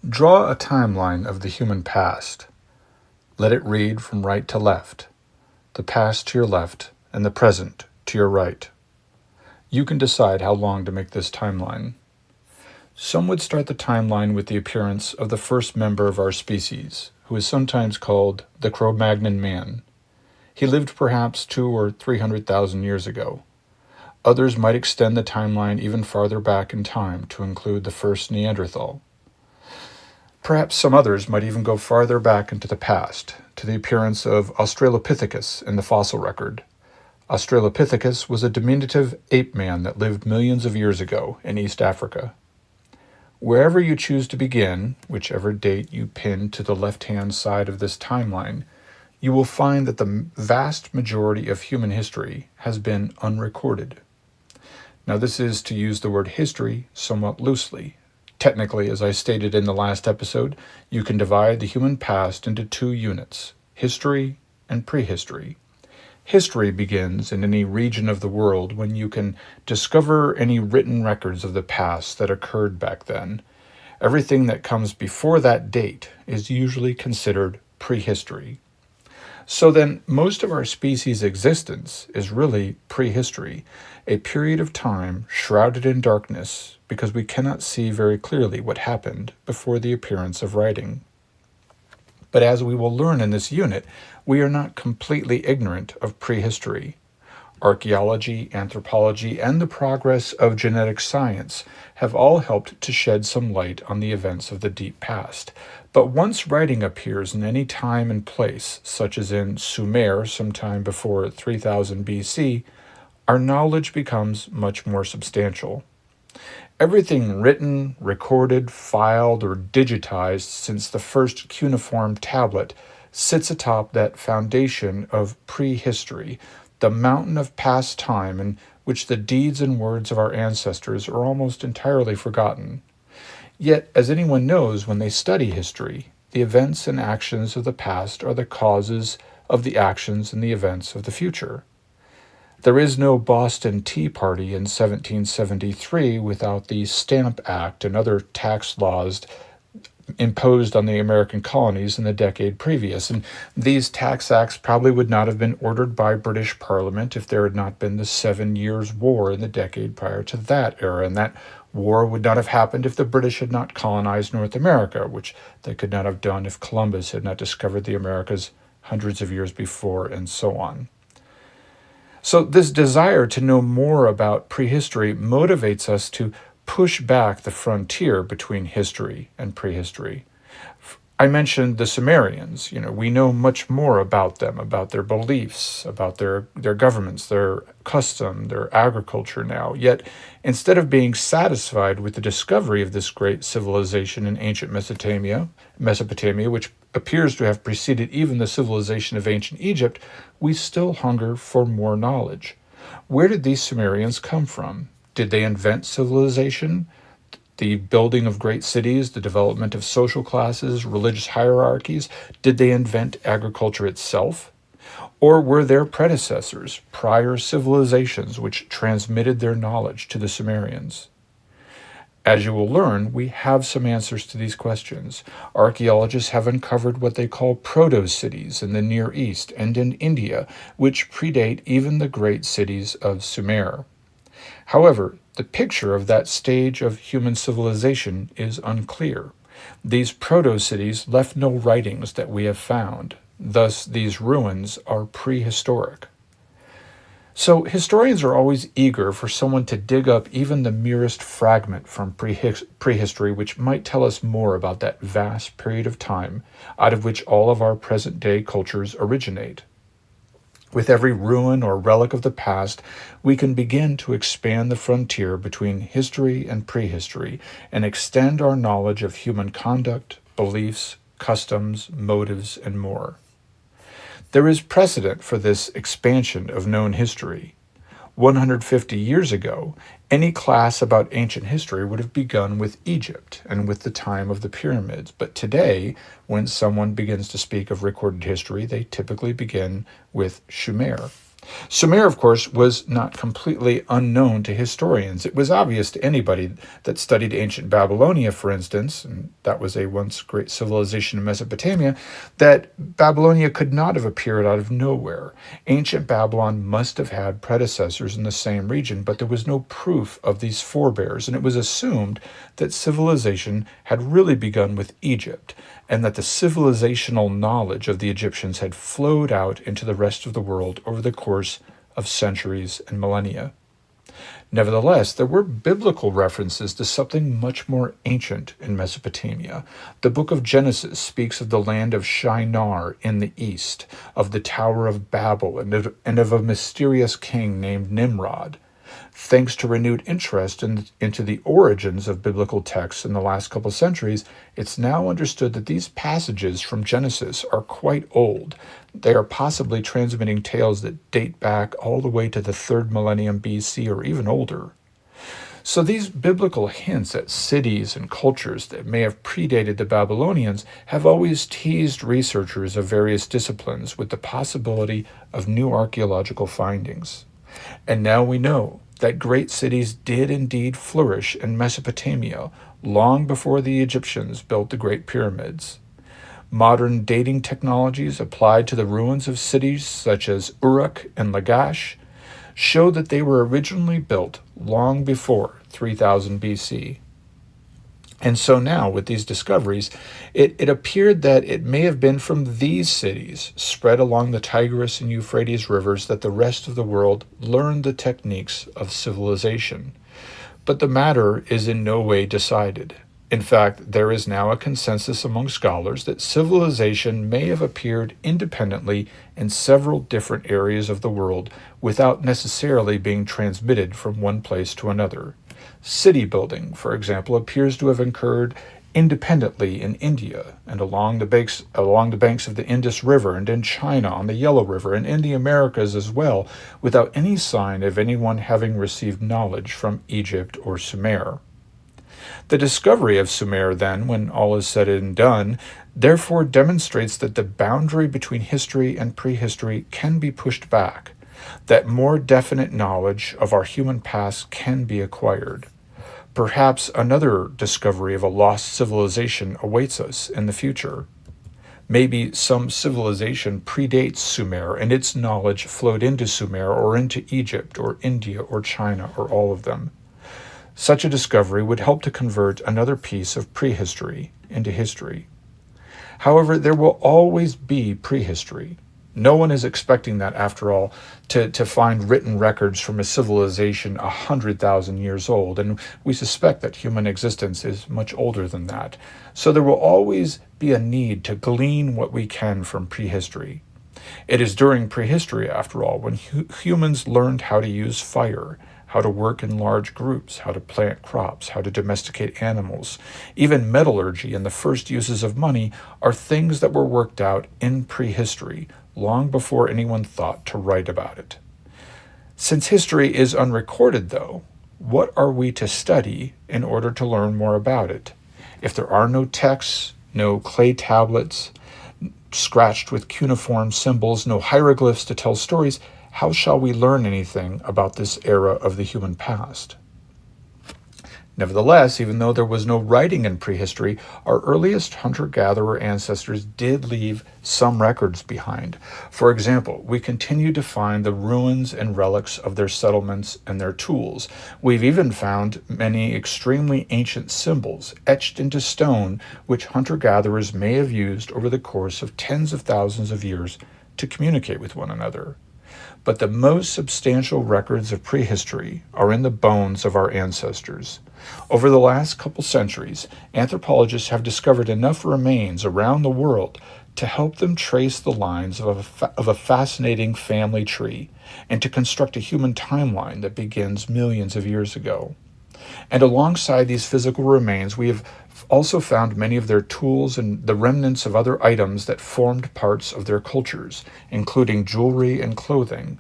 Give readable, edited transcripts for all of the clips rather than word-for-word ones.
Draw a timeline of the human past. Let it read from right to left, the past to your left, and the present to your right. You can decide how long to make this timeline. Some would start the timeline with the appearance of the first member of our species, who is sometimes called the Cro-Magnon man. He lived perhaps 200,000 or 300,000 years ago. Others might extend the timeline even farther back in time to include the first Neanderthal. Perhaps some others might even go farther back into the past, to the appearance of Australopithecus in the fossil record. Australopithecus was a diminutive ape man that lived millions of years ago in East Africa. Wherever you choose to begin, whichever date you pin to the left-hand side of this timeline, you will find that the vast majority of human history has been unrecorded. Now, this is to use the word history somewhat loosely. Technically, as I stated in the last episode, you can divide the human past into two units, history and prehistory. History begins in any region of the world when you can discover any written records of the past that occurred back then. Everything that comes before that date is usually considered prehistory. So then, most of our species' existence is really prehistory, a period of time shrouded in darkness because we cannot see very clearly what happened before the appearance of writing. But as we will learn in this unit, we are not completely ignorant of prehistory. Archaeology, anthropology, and the progress of genetic science have all helped to shed some light on the events of the deep past. But once writing appears in any time and place, such as in Sumer sometime before 3000 BC, our knowledge becomes much more substantial. Everything written, recorded, filed, or digitized since the first cuneiform tablet sits atop that foundation of prehistory, the mountain of past time in which the deeds and words of our ancestors are almost entirely forgotten. Yet, as anyone knows when they study history, the events and actions of the past are the causes of the actions and the events of the future. There is no Boston Tea Party in 1773 without the Stamp Act and other tax laws imposed on the American colonies in the decade previous. And these tax acts probably would not have been ordered by British Parliament if there had not been the 7 Years' War in the decade prior to that era. And that war would not have happened if the British had not colonized North America, which they could not have done if Columbus had not discovered the Americas hundreds of years before, and so on. So this desire to know more about prehistory motivates us to push back the frontier between history and prehistory. I mentioned the Sumerians. We know much more about them, about their beliefs, about their governments, their custom, their agriculture now. Yet, instead of being satisfied with the discovery of this great civilization in ancient Mesopotamia, which appears to have preceded even the civilization of ancient Egypt, we still hunger for more knowledge. Where did these Sumerians come from? Did they invent civilization? The building of great cities, the development of social classes, religious hierarchies? Did they invent agriculture itself? Or were there predecessors, prior civilizations, which transmitted their knowledge to the Sumerians? As you will learn, we have some answers to these questions. Archaeologists have uncovered what they call proto-cities in the Near East and in India, which predate even the great cities of Sumer. However, the picture of that stage of human civilization is unclear. These proto-cities left no writings that we have found. Thus, these ruins are prehistoric. So historians are always eager for someone to dig up even the merest fragment from prehistory which might tell us more about that vast period of time out of which all of our present-day cultures originate. With every ruin or relic of the past, we can begin to expand the frontier between history and prehistory and extend our knowledge of human conduct, beliefs, customs, motives, and more. There is precedent for this expansion of known history. 150 years ago, any class about ancient history would have begun with Egypt and with the time of the pyramids. But today, when someone begins to speak of recorded history, they typically begin with Sumer. Sumer, of course, was not completely unknown to historians. It was obvious to anybody that studied ancient Babylonia, for instance, and that was a once great civilization in Mesopotamia, that Babylonia could not have appeared out of nowhere. Ancient Babylon must have had predecessors in the same region, but there was no proof of these forebears, and it was assumed that civilization had really begun with Egypt, and that the civilizational knowledge of the Egyptians had flowed out into the rest of the world over the course of centuries and millennia. Nevertheless, there were biblical references to something much more ancient in Mesopotamia. The book of Genesis speaks of the land of Shinar in the east, of the Tower of Babel, and of a mysterious king named Nimrod. Thanks to renewed interest into the origins of biblical texts in the last couple centuries, it's now understood that these passages from Genesis are quite old. They are possibly transmitting tales that date back all the way to the 3rd millennium BC or even older. So these biblical hints at cities and cultures that may have predated the Babylonians have always teased researchers of various disciplines with the possibility of new archaeological findings. And now we know that great cities did indeed flourish in Mesopotamia long before the Egyptians built the Great Pyramids. Modern dating technologies applied to the ruins of cities such as Uruk and Lagash show that they were originally built long before 3000 BC. And so now, with these discoveries, it appeared that it may have been from these cities, spread along the Tigris and Euphrates rivers, that the rest of the world learned the techniques of civilization. But the matter is in no way decided. In fact, there is now a consensus among scholars that civilization may have appeared independently in several different areas of the world without necessarily being transmitted from one place to another. City building, for example, appears to have occurred independently in India and along the banks of the Indus River, and in China on the Yellow River, and in the Americas as well, without any sign of anyone having received knowledge from Egypt or Sumer. The discovery of Sumer, then, when all is said and done, therefore demonstrates that the boundary between history and prehistory can be pushed back, that more definite knowledge of our human past can be acquired. Perhaps another discovery of a lost civilization awaits us in the future. Maybe some civilization predates Sumer and its knowledge flowed into Sumer or into Egypt or India or China or all of them. Such a discovery would help to convert another piece of prehistory into history. However, there will always be prehistory. No one is expecting that, after all, to find written records from a civilization 100,000 years old, and we suspect that human existence is much older than that. So there will always be a need to glean what we can from prehistory. It is during prehistory, after all, when humans learned how to use fire, how to work in large groups, how to plant crops, how to domesticate animals. Even metallurgy and the first uses of money are things that were worked out in prehistory, long before anyone thought to write about it. Since history is unrecorded, though, what are we to study in order to learn more about it? If there are no texts, no clay tablets scratched with cuneiform symbols, no hieroglyphs to tell stories, how shall we learn anything about this era of the human past? Nevertheless, even though there was no writing in prehistory, our earliest hunter-gatherer ancestors did leave some records behind. For example, we continue to find the ruins and relics of their settlements and their tools. We've even found many extremely ancient symbols etched into stone, which hunter-gatherers may have used over the course of tens of thousands of years to communicate with one another. But the most substantial records of prehistory are in the bones of our ancestors. Over the last couple centuries, anthropologists have discovered enough remains around the world to help them trace the lines of a fascinating family tree and to construct a human timeline that begins millions of years ago. And alongside these physical remains, we have also found many of their tools and the remnants of other items that formed parts of their cultures, including jewelry and clothing.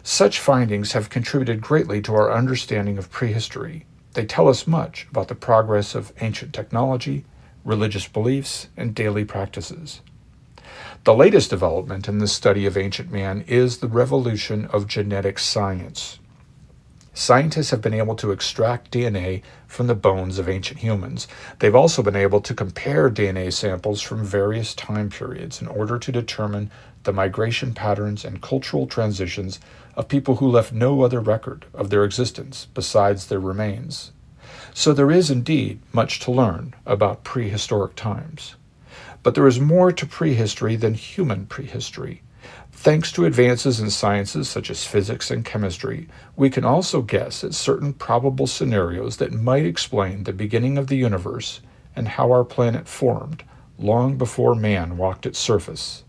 Such findings have contributed greatly to our understanding of prehistory. They tell us much about the progress of ancient technology, religious beliefs, and daily practices. The latest development in the study of ancient man is the revolution of genetic science. Scientists have been able to extract DNA from the bones of ancient humans. They've also been able to compare DNA samples from various time periods in order to determine the migration patterns and cultural transitions of people who left no other record of their existence besides their remains. So there is indeed much to learn about prehistoric times. But there is more to prehistory than human prehistory. Thanks to advances in sciences such as physics and chemistry, we can also guess at certain probable scenarios that might explain the beginning of the universe and how our planet formed long before man walked its surface.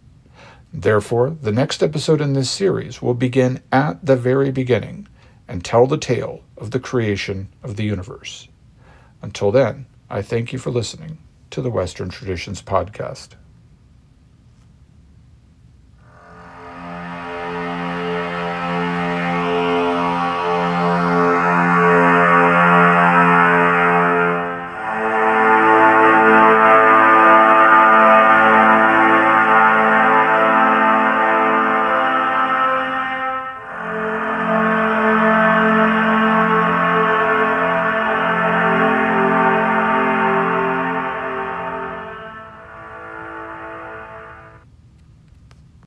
Therefore, the next episode in this series will begin at the very beginning and tell the tale of the creation of the universe. Until then, I thank you for listening to the Western Traditions Podcast.